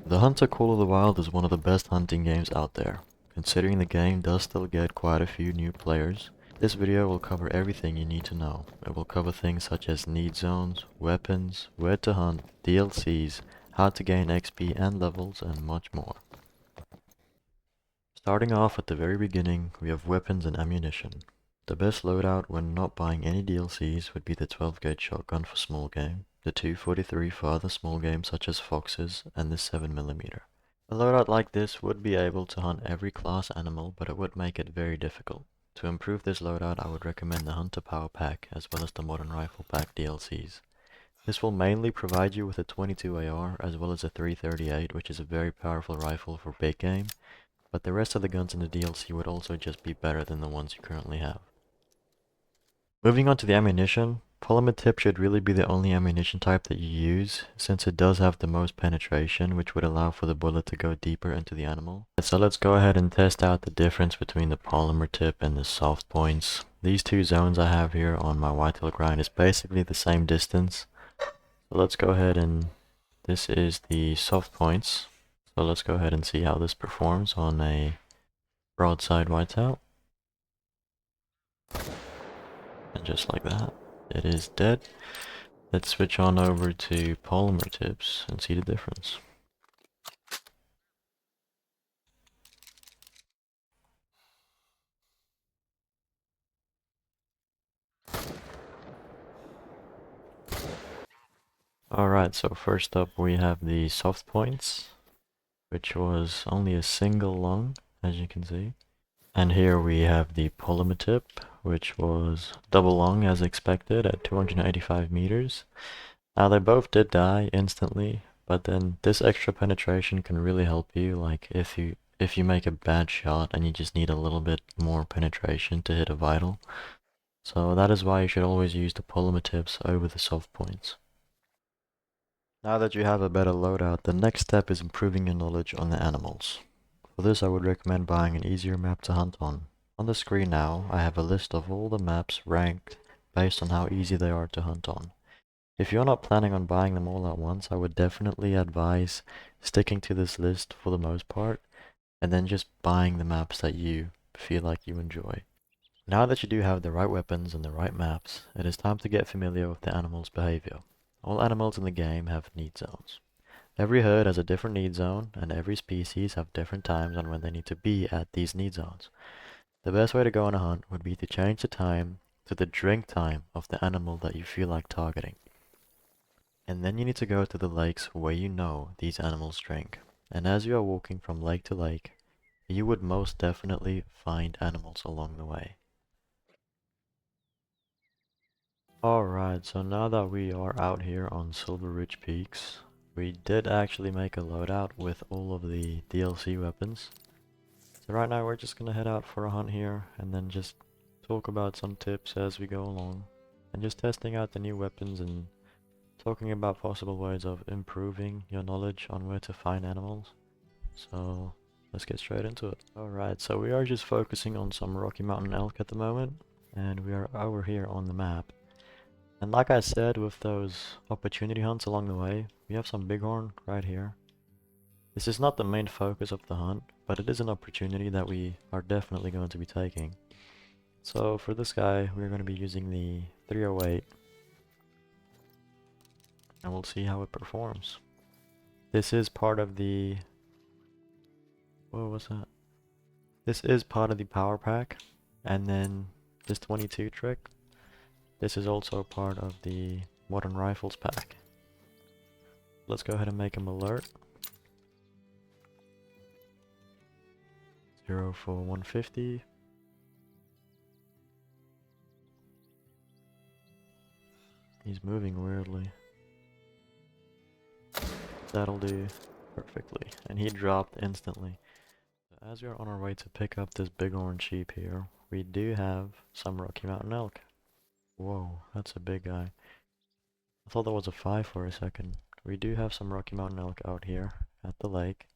The Hunter Call of the Wild is one of the best hunting games out there. Considering the game does still get quite a few new players, this video will cover everything you need to know. It will cover things such as need zones, weapons, where to hunt, DLCs, how to gain XP and levels, and much more. Starting off at the very beginning, we have weapons and ammunition. The best loadout when not buying any DLCs would be the 12 gauge shotgun for small game, the 243 for other small games such as foxes, and the 7mm. A loadout like this would be able to hunt every class animal, but it would make it very difficult. To improve this loadout, I would recommend the Hunter Power Pack as well as the Modern Rifle Pack DLCs. This will mainly provide you with a 22 AR as well as a 338, which is a very powerful rifle for big game, but the rest of the guns in the DLC would also just be better than the ones you currently have. Moving on to the ammunition, polymer tip should really be the only ammunition type that you use, since it does have the most penetration, which would allow for the bullet to go deeper into the animal. So let's go ahead and test out the difference between the polymer tip and the soft points. These two zones I have here on my whitetail grind is basically the same distance. So let's go ahead and this is the soft points. So let's go ahead and see how this performs on a broadside whitetail. And just like that, it is dead. Let's switch on over to polymer tips and see the difference. Alright, so first up we have the soft points, which was only a single lung, as you can see. And here we have the polymer tip, which was double lung as expected at 285 meters. Now they both did die instantly, but then this extra penetration can really help you, like if you make a bad shot and you just need a little bit more penetration to hit a vital. So that is why you should always use the polymer tips over the soft points. Now that you have a better loadout, the next step is improving your knowledge on the animals. For this I would recommend buying an easier map to hunt on. On the screen now, I have a list of all the maps ranked based on how easy they are to hunt on. If you're not planning on buying them all at once, I would definitely advise sticking to this list for the most part, and then just buying the maps that you feel like you enjoy. Now that you do have the right weapons and the right maps, it is time to get familiar with the animal's behavior. All animals in the game have need zones. Every herd has a different need zone, and every species have different times on when they need to be at these need zones. The best way to go on a hunt would be to change the time to the drink time of the animal that you feel like targeting. And then you need to go to the lakes where you know these animals drink. And as you are walking from lake to lake, you would most definitely find animals along the way. Alright, so now that we are out here on Silver Ridge Peaks, we did actually make a loadout with all of the DLC weapons. So right now we're just gonna head out for a hunt here and then just talk about some tips as we go along. And just testing out the new weapons and talking about possible ways of improving your knowledge on where to find animals. So let's get straight into it. Alright, so we are just focusing on some Rocky Mountain elk at the moment, and we are over here on the map. And like I said, with those opportunity hunts along the way, we have some bighorn right here. This is not the main focus of the hunt, but it is an opportunity that we are definitely going to be taking. So for this guy, we're going to be using the 308, and we'll see how it performs. This is part of the... What was that? This is part of the power pack, and then this 22 trick. This is also part of the modern rifles pack. Let's go ahead and make him alert. 0 for 150. He's moving weirdly. That'll do perfectly. And he dropped instantly. As we are on our way to pick up this bighorn sheep here, we do have some Rocky Mountain elk. Whoa, that's a big guy. I thought that was a 5 for a second. We do have some Rocky Mountain elk out here at the lake.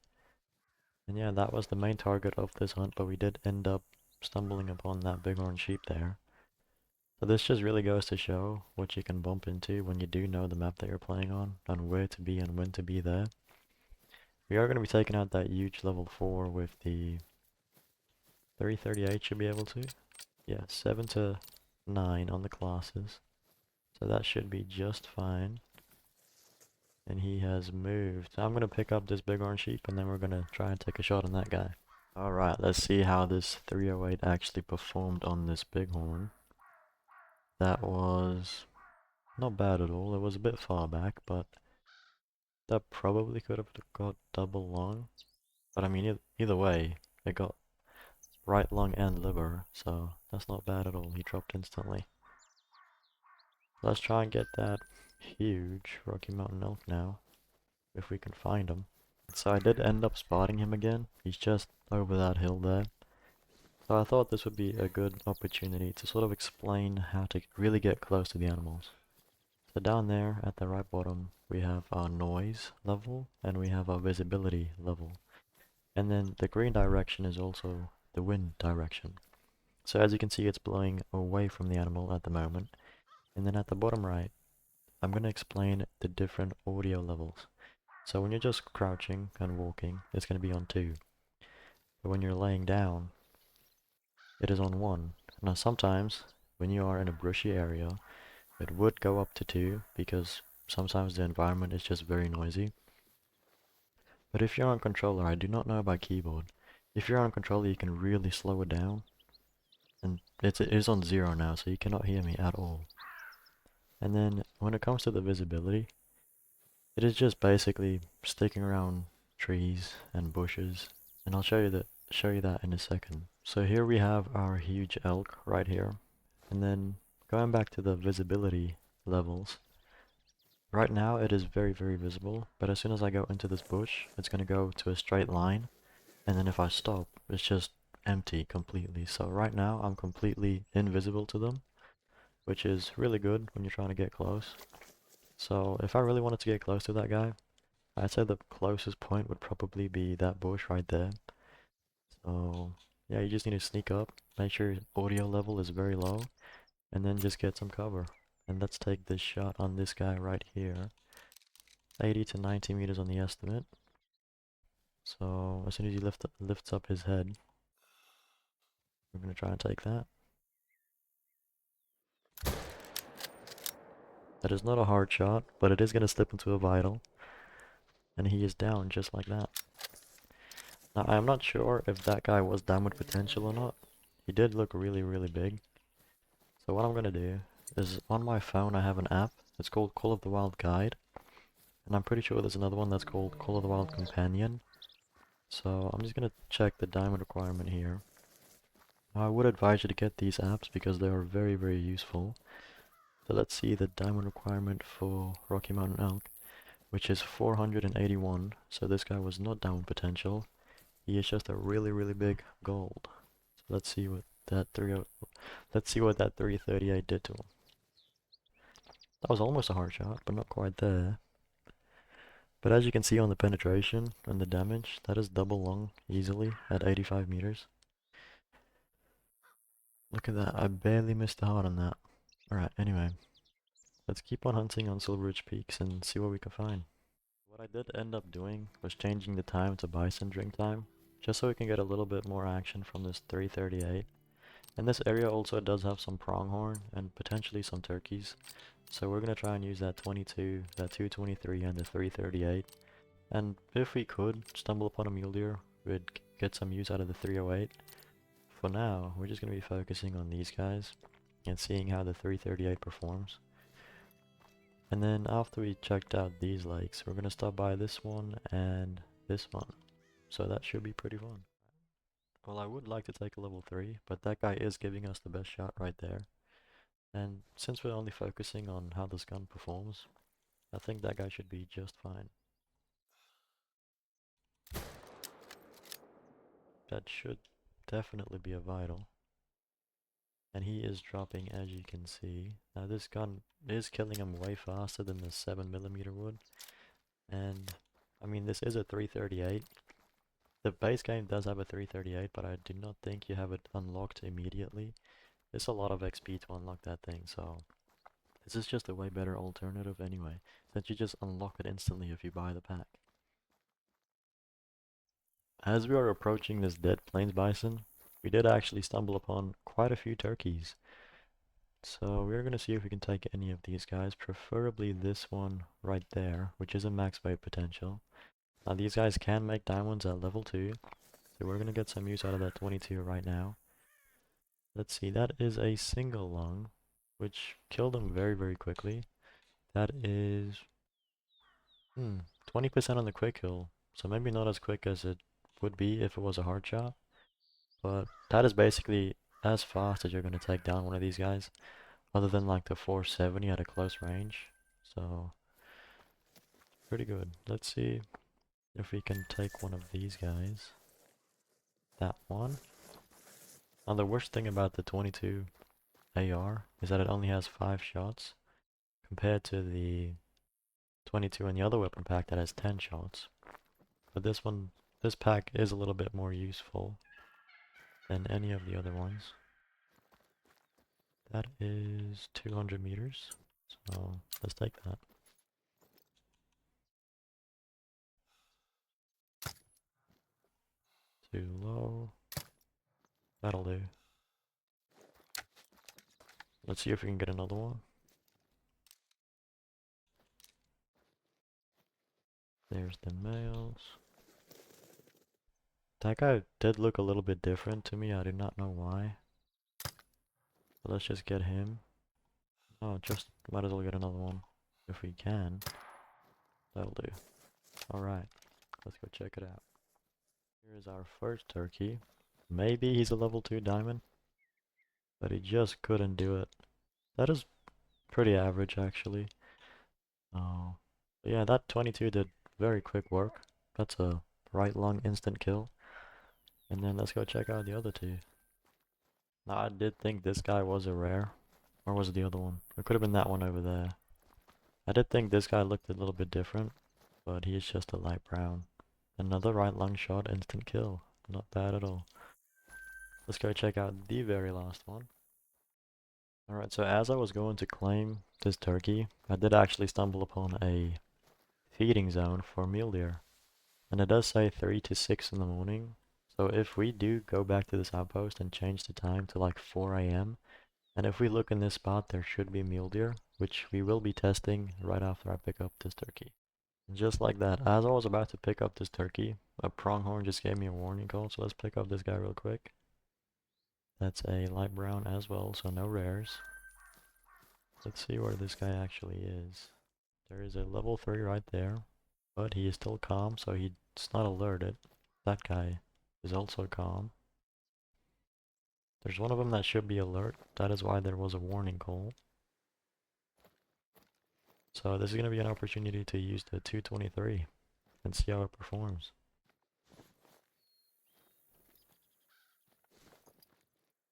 And yeah, that was the main target of this hunt, but we did end up stumbling upon that bighorn sheep there. So this just really goes to show what you can bump into when you do know the map that you're playing on, and where to be and when to be there. We are going to be taking out that huge level 4 with the 338 should be able to. Yeah, 7 to 9 on the classes. So that should be just fine. And he has moved. I'm going to pick up this bighorn sheep and then we're going to try and take a shot on that guy. Alright, let's see how this 308 actually performed on this bighorn. That was not bad at all. It was a bit far back, but that probably could have got double lung. But I mean, either way, it got right lung and liver, so that's not bad at all. He dropped instantly. Let's try and get that huge Rocky Mountain elk now, if we can find him. So I did end up spotting him again. He's just over that hill there. So I thought this would be a good opportunity to sort of explain how to really get close to the animals. So down there at the right bottom, we have our noise level and we have our visibility level. And then the green direction is also the wind direction. So as you can see, it's blowing away from the animal at the moment. And then at the bottom right, I'm going to explain the different audio levels. So when you're just crouching and walking, it's going to be on 2. But when you're laying down, it is on 1. Now sometimes, when you are in a brushy area, it would go up to 2 because sometimes the environment is just very noisy. But if you're on controller, I do not know about keyboard. If you're on controller, you can really slow it down. And it is on 0 now, so you cannot hear me at all. And then when it comes to the visibility, it is just basically sticking around trees and bushes. And I'll show you that in a second. So here we have our huge elk right here. And then going back to the visibility levels, right now it is very, very visible, but as soon as I go into this bush, it's going to go to a straight line, and then if I stop, it's just empty completely. So right now I'm completely invisible to them, which is really good when you're trying to get close. So if I really wanted to get close to that guy, I'd say the closest point would probably be that bush right there. So yeah, you just need to sneak up, make sure your audio level is very low, and then just get some cover. And let's take this shot on this guy right here. 80 to 90 meters on the estimate. So as soon as he lifts up his head, we're going to try and take that. That is not a hard shot, but it is going to slip into a vital. And he is down just like that. Now I am not sure if that guy was down with potential or not. He did look really, really big. So what I'm going to do is on my phone I have an app. It's called Call of the Wild Guide. And I'm pretty sure there's another one that's called Call of the Wild Companion. So I'm just going to check the diamond requirement here. Now I would advise you to get these apps because they are very, very useful. So let's see the diamond requirement for Rocky Mountain Elk, which is 481. So this guy was not diamond potential. He is just a really, really big gold. So let's see what that 338 did to him. That was almost a hard shot, but not quite there. But as you can see on the penetration and the damage, that is double lung easily at 85 meters. Look at that, I barely missed the heart on that. Alright, anyway. Let's keep on hunting on Silver Ridge Peaks and see what we can find. What I did end up doing was changing the time to bison drink time, just so we can get a little bit more action from this 338. And this area also does have some pronghorn and potentially some turkeys, so we're going to try and use that 22, that 223 and the 338. And if we could stumble upon a mule deer, we'd get some use out of the 308. For now, we're just going to be focusing on these guys and seeing how the 338 performs. And then after we checked out these lakes, we're going to stop by this one and this one. So that should be pretty fun. Well, I would like to take a level 3, but that guy is giving us the best shot right there. And since we're only focusing on how this gun performs, I think that guy should be just fine. That should definitely be a vital. And he is dropping, as you can see. Now this gun is killing him way faster than the 7mm would. And I mean, this is a 338. The base game does have a 338, but I do not think you have it unlocked immediately. It's a lot of XP to unlock that thing, so this is just a way better alternative anyway, since you just unlock it instantly if you buy the pack. as we are approaching this dead plains bison, we did actually stumble upon quite a few turkeys. So we're gonna see if we can take any of these guys, preferably this one right there, which is a max weight potential. Now these guys can make diamonds at level 2, so we're gonna get some use out of that 22 right now. Let's see, that is a single lung, which killed him very, very quickly. That is 20% on the quick kill, so maybe not as quick as it would be if it was a hard shot, but that is basically as fast as you're going to take down one of these guys, other than like the 470 at a close range, so pretty good. Let's see if we can take one of these guys. That one. Now the worst thing about the 22 AR is that it only has 5 shots, compared to the 22 in the other weapon pack that has 10 shots. But this pack is a little bit more useful than any of the other ones. That is 200 meters, so let's take that. Too low. That'll do. Let's see if we can get another one. There's the males. That guy did look a little bit different to me, I do not know why. But let's just get him. Oh, just might as well get another one if we can. That'll do. Alright, let's go check it out. Here's our first turkey. Maybe he's a level 2 diamond, but he just couldn't do it. That is pretty average actually. Oh, yeah, that 22 did very quick work. That's a right lung instant kill. And then let's go check out the other two. Now I did think this guy was a rare. Or was it the other one? It could have been that one over there. I did think this guy looked a little bit different, but he is just a light brown. Another right lung shot, instant kill. Not bad at all. Let's go check out the very last one. Alright, so as I was going to claim this turkey, I did actually stumble upon a feeding zone for mule deer. And it does say 3 to 6 in the morning. So if we do go back to this outpost and change the time to like 4 a.m. and if we look in this spot, there should be mule deer, which we will be testing right after I pick up this turkey. And just like that, as I was about to pick up this turkey, a pronghorn just gave me a warning call, so let's pick up this guy real quick. That's a light brown as well, so no rares. Let's see where this guy actually is. There is a level 3 right there, but he is still calm, so he's not alerted. That guy is also calm. There's one of them that should be alert. That is why there was a warning call. So this is going to be an opportunity to use the 223 and see how it performs.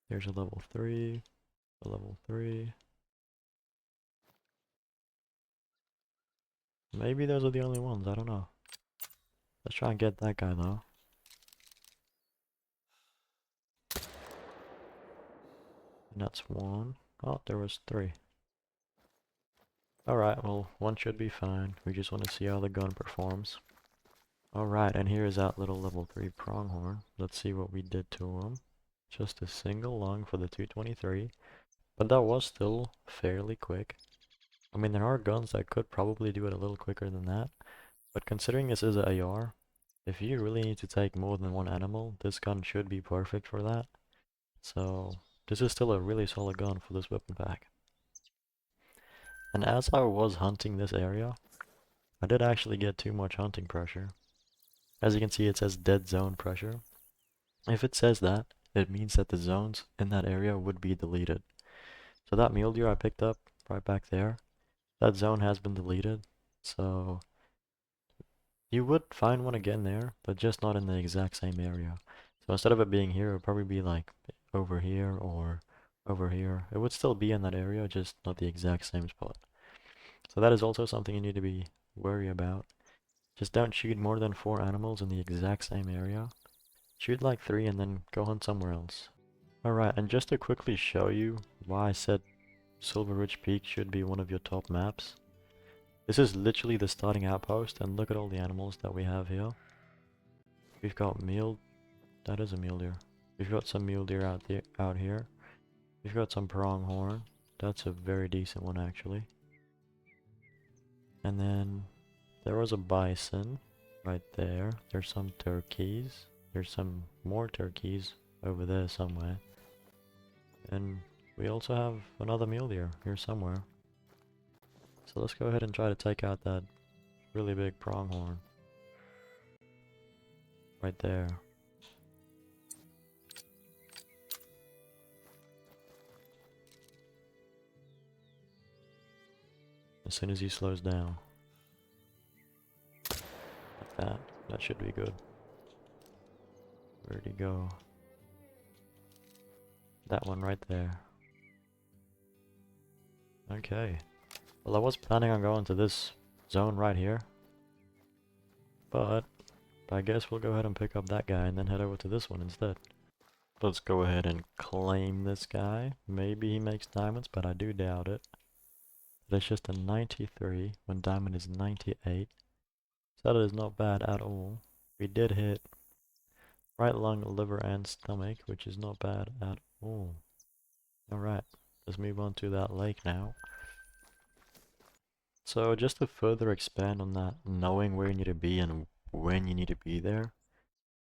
Here's a level 3, a level 3. Maybe those are the only ones, I don't know. Let's try and get that guy though. And that's one. Oh, there was 3. Alright, well, one should be fine. We just want to see how the gun performs. Alright, and here is that little level 3 pronghorn. Let's see what we did to him. Just a single lung for the 223. But that was still fairly quick. I mean, there are guns that could probably do it a little quicker than that. But considering this is an AR, if you really need to take more than one animal, this gun should be perfect for that. So, this is still a really solid gun for this weapon pack. And as I was hunting this area, I did actually get too much hunting pressure. As you can see, it says dead zone pressure. If it says that, it means that the zones in that area would be deleted. So that mule deer I picked up right back there, that zone has been deleted. So you would find one again there, but just not in the exact same area. So instead of it being here, it would probably be like over here or over here. It would still be in that area, just not the exact same spot. So that is also something you need to be wary about. Just don't shoot more than 4 animals in the exact same area. Shoot like 3 and then go hunt somewhere else. Alright, and just to quickly show you why I said Silver Ridge Peak should be one of your top maps. This is literally the starting outpost, and look at all the animals that we have here. We've got mule. That is a mule deer. We've got some mule deer out here. We've got some pronghorn. That's a very decent one actually. And then there was a bison right there. There's some turkeys. There's some more turkeys over there somewhere. And we also have another mule deer here somewhere. So let's go ahead and try to take out that really big pronghorn. Right there. As soon as he slows down. Like that. That should be good. Where'd he go? That one right there. Okay. Well, I was planning on going to this zone right here. But I guess we'll go ahead and pick up that guy and then head over to this one instead. Let's go ahead and claim this guy. Maybe he makes diamonds, but I do doubt it. That's just a 93 when diamond is 98. So that is not bad at all. We did hit right lung, liver, and stomach, which is not bad at all. Alright, let's move on to that lake now. So just to further expand on that, knowing where you need to be and when you need to be there,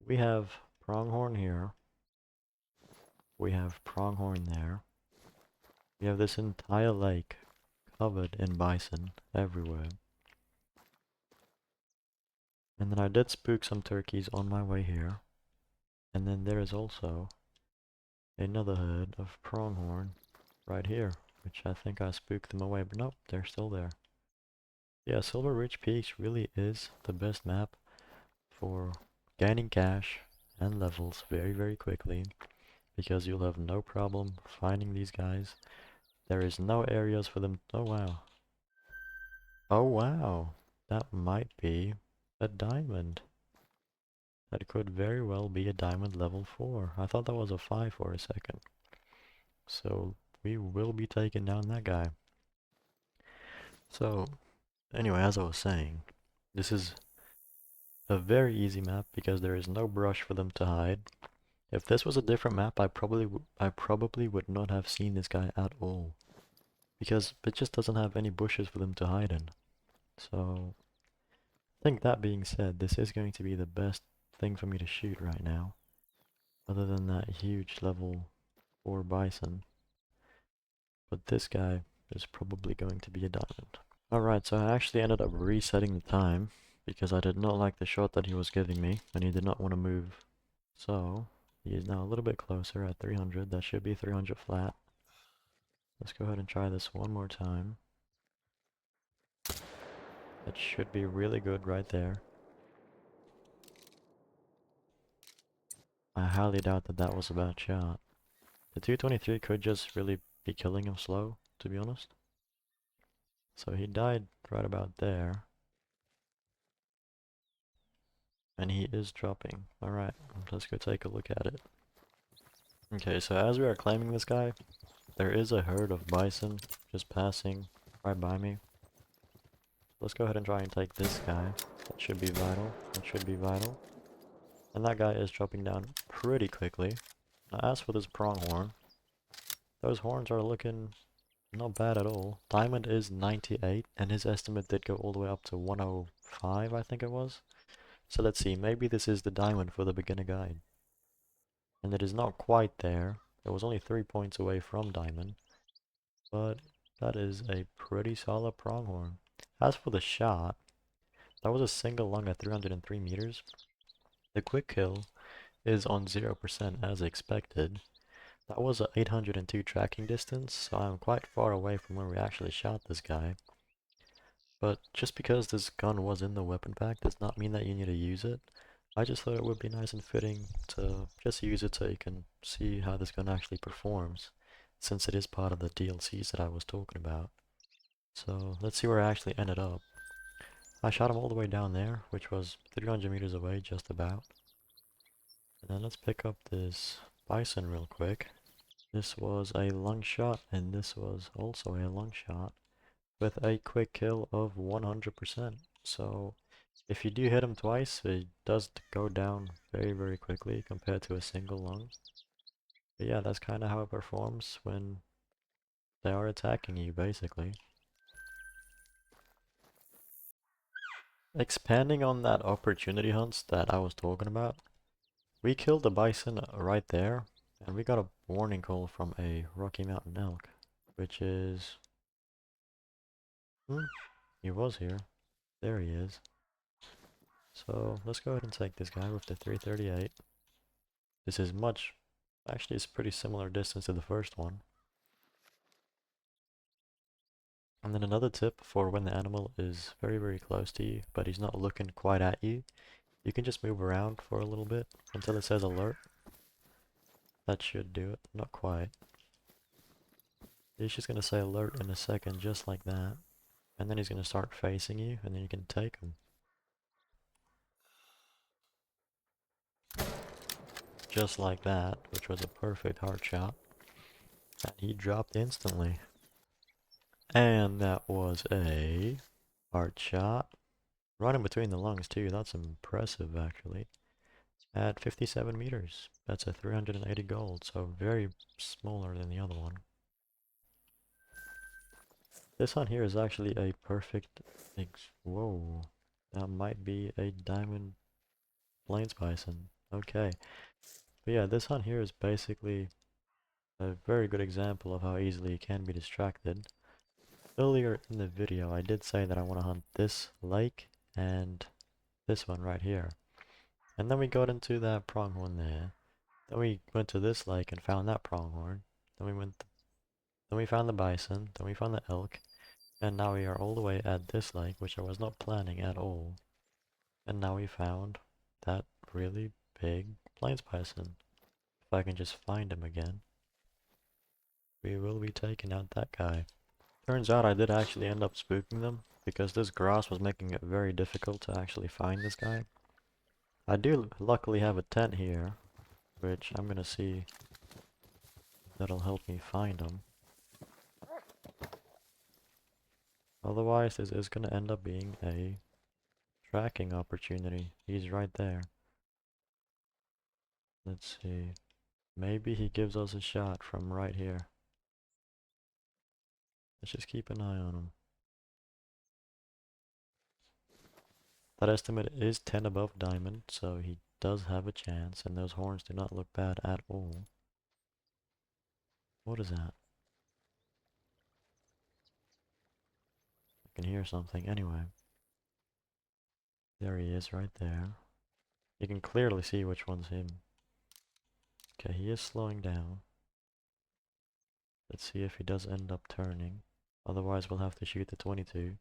we have pronghorn here. We have pronghorn there. We have this entire lake covered in bison everywhere. And then I did spook some turkeys on my way here. And then there is also another herd of pronghorn right here, which I think I spooked them away, but nope, they're still there. Yeah, Silver Ridge Peaks really is the best map for gaining cash and levels very, very quickly, because you'll have no problem finding these guys. There is no areas for them. Oh wow. Oh wow. That might be a diamond. That could very well be a diamond level 4. I thought that was a 5 for a second. So we will be taking down that guy. So anyway, as I was saying, this is a very easy map because there is no brush for them to hide. If this was a different map, I probably would not have seen this guy at all, because it just doesn't have any bushes for them to hide in. So I think that being said, this is going to be the best thing for me to shoot right now, other than that huge level 4 bison. But this guy is probably going to be a diamond. Alright, so I actually ended up resetting the time because I did not like the shot that he was giving me and he did not want to move. So he is now a little bit closer at 300. That should be 300 flat. Let's go ahead and try this one more time. That should be really good right there. I highly doubt that that was a bad shot. The 223 could just really be killing him slow, to be honest. So he died right about there. And he is dropping. Alright, let's go take a look at it. Okay, so as we are claiming this guy, there is a herd of bison just passing right by me. Let's go ahead and try and take this guy. That should be vital. That should be vital. And that guy is dropping down pretty quickly. Now as for this pronghorn, those horns are looking not bad at all. Diamond is 98, and his estimate did go all the way up to 105, I think it was. So let's see, maybe this is the diamond for the beginner guide. And it is not quite there. It was only 3 points away from diamond. But that is a pretty solid pronghorn. As for the shot, that was a single lung at 303 meters. The quick kill is on 0% as expected. That was a 802 tracking distance, so I'm quite far away from where we actually shot this guy. But just because this gun was in the weapon pack does not mean that you need to use it. I just thought it would be nice and fitting to just use it so you can see how this gun actually performs, since it is part of the DLCs that I was talking about. So let's see where I actually ended up. I shot him all the way down there, which was 300 meters away just about. And then let's pick up this bison real quick. This was a lung shot, and this was also a lung shot with a quick kill of 100%. So If you do hit him twice, it does go down very, very quickly compared to a single lung. But yeah, that's kind of how it performs when they are attacking you, basically. Expanding on that opportunity hunts that I was talking about, we killed the bison right there, and we got a warning call from a Rocky Mountain elk, which is... he was here. There he is. So let's go ahead and take this guy with the 338. This is much... Actually, it's pretty similar distance to the first one. And then another tip for when the animal is very, very close to you, but he's not looking quite at you, you can just move around for a little bit until it says alert. That should do it. Not quite. He's just going to say alert in a second, just like that. And then he's going to start facing you, and then you can take him. Just like that, which was a perfect heart shot. And he dropped instantly. And that was a heart shot. Running between the lungs too, that's impressive actually. At 57 meters, that's a 380 gold, so very smaller than the other one. This one here is actually a perfect... Whoa, that might be a diamond plains bison. Okay, but yeah, this hunt here is basically a very good example of how easily you can be distracted. Earlier in the video, I did say that I want to hunt this lake and this one right here. And then we got into that pronghorn there. Then we went to this lake and found that pronghorn. Then we found the bison. Then we found the elk. And now we are all the way at this lake, which I was not planning at all. And now we found that really big plains bison. If I can just find him again, we will be taking out that guy. Turns out I did actually end up spooking them, because this grass was making it very difficult to actually find this guy. I do luckily have a tent here, which I'm gonna see that'll help me find him. Otherwise, this is gonna end up being a tracking opportunity. He's right there. Let's see. Maybe he gives us a shot from right here. Let's just keep an eye on him. That estimate is 10 above diamond, so he does have a chance, and those horns do not look bad at all. What is that? I can hear something. Anyway. There he is, right there. You can clearly see which one's him. Okay, he is slowing down. Let's see if he does end up turning. Otherwise, we'll have to shoot the 22.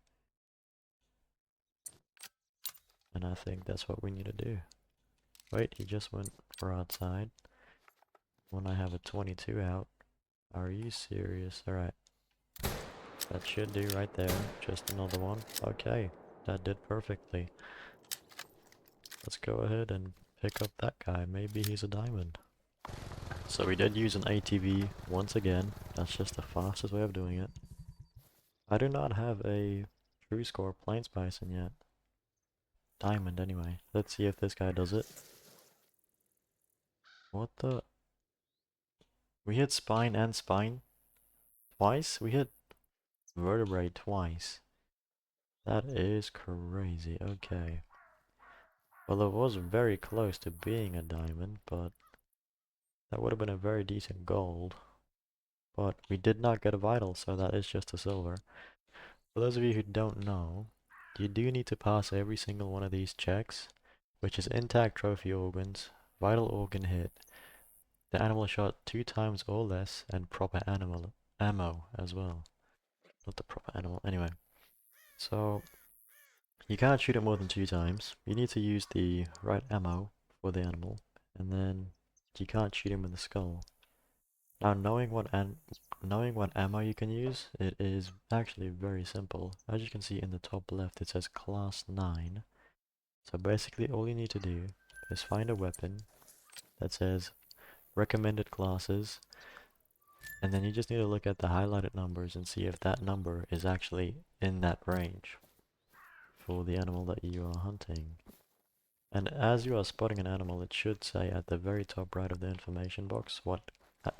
And I think that's what we need to do. Wait, he just went for outside. When I have a 22 out. Are you serious? Alright. That should do right there. Just another one. Okay, that did perfectly. Let's go ahead and pick up that guy. Maybe he's a diamond. So we did use an ATV once again. That's just the fastest way of doing it. I do not have a true score plains bison yet. Diamond anyway. Let's see if this guy does it. What the? We hit spine and spine twice? We hit vertebrae twice. That is crazy. Okay. Well, it was very close to being a diamond, but that would have been a very decent gold. But we did not get a vital, so that is just a silver. For those of you who don't know, you do need to pass every single one of these checks, which is intact trophy organs, vital organ hit, the animal shot 2 times or less, and proper animal ammo as well. Not the proper animal, anyway. So, you can't shoot it more than 2 times. You need to use the right ammo for the animal, and then you can't shoot him in the skull. Now, knowing what ammo you can use, it is actually very simple. As you can see in the top left, it says class 9. So basically all you need to do is find a weapon that says recommended classes, and then you just need to look at the highlighted numbers and see if that number is actually in that range. for the animal that you are hunting. And as you are spotting an animal, it should say at the very top right of the information box what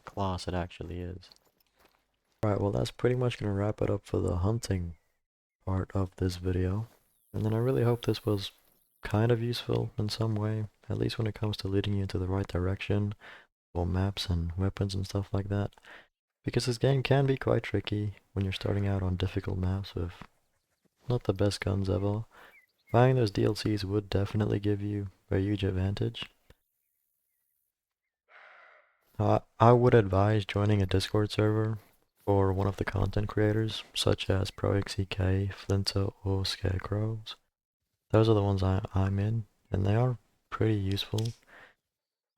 class it actually is. Right, well that's pretty much gonna wrap it up for the hunting part of this video. And then I really hope this was kind of useful in some way, at least when it comes to leading you into the right direction for maps and weapons and stuff like that. Because this game can be quite tricky when you're starting out on difficult maps with not the best guns ever. Buying those DLCs would definitely give you a huge advantage. I would advise joining a Discord server for one of the content creators, such as ProXEK, Flinta, or Scarecrows. Those are the ones I'm in, and they are pretty useful.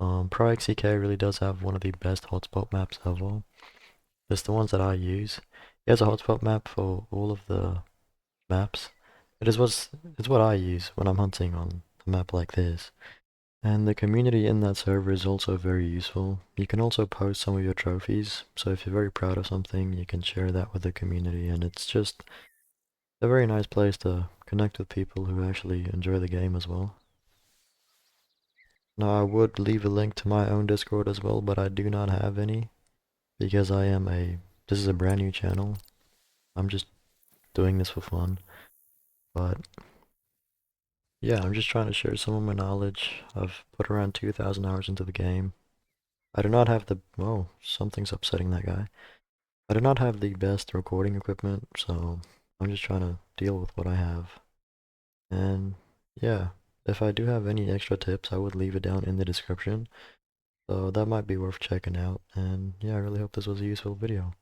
ProXEK really does have one of the best hotspot maps ever. It's the ones that I use. He has a hotspot map for all of the maps. It's what I use when I'm hunting on a map like this. And the community in that server is also very useful. You can also post some of your trophies, so if you're very proud of something, you can share that with the community, and it's just a very nice place to connect with people who actually enjoy the game as well. Now, I would leave a link to my own Discord as well, but I do not have any, because this is a brand new channel. I'm just doing this for fun, but yeah, I'm just trying to share some of my knowledge. I've put around 2,000 hours into the game. I do not have the, whoa, something's upsetting that guy. I do not have the best recording equipment, so I'm just trying to deal with what I have. And yeah, if I do have any extra tips, I would leave it down in the description. So that might be worth checking out. And yeah, I really hope this was a useful video.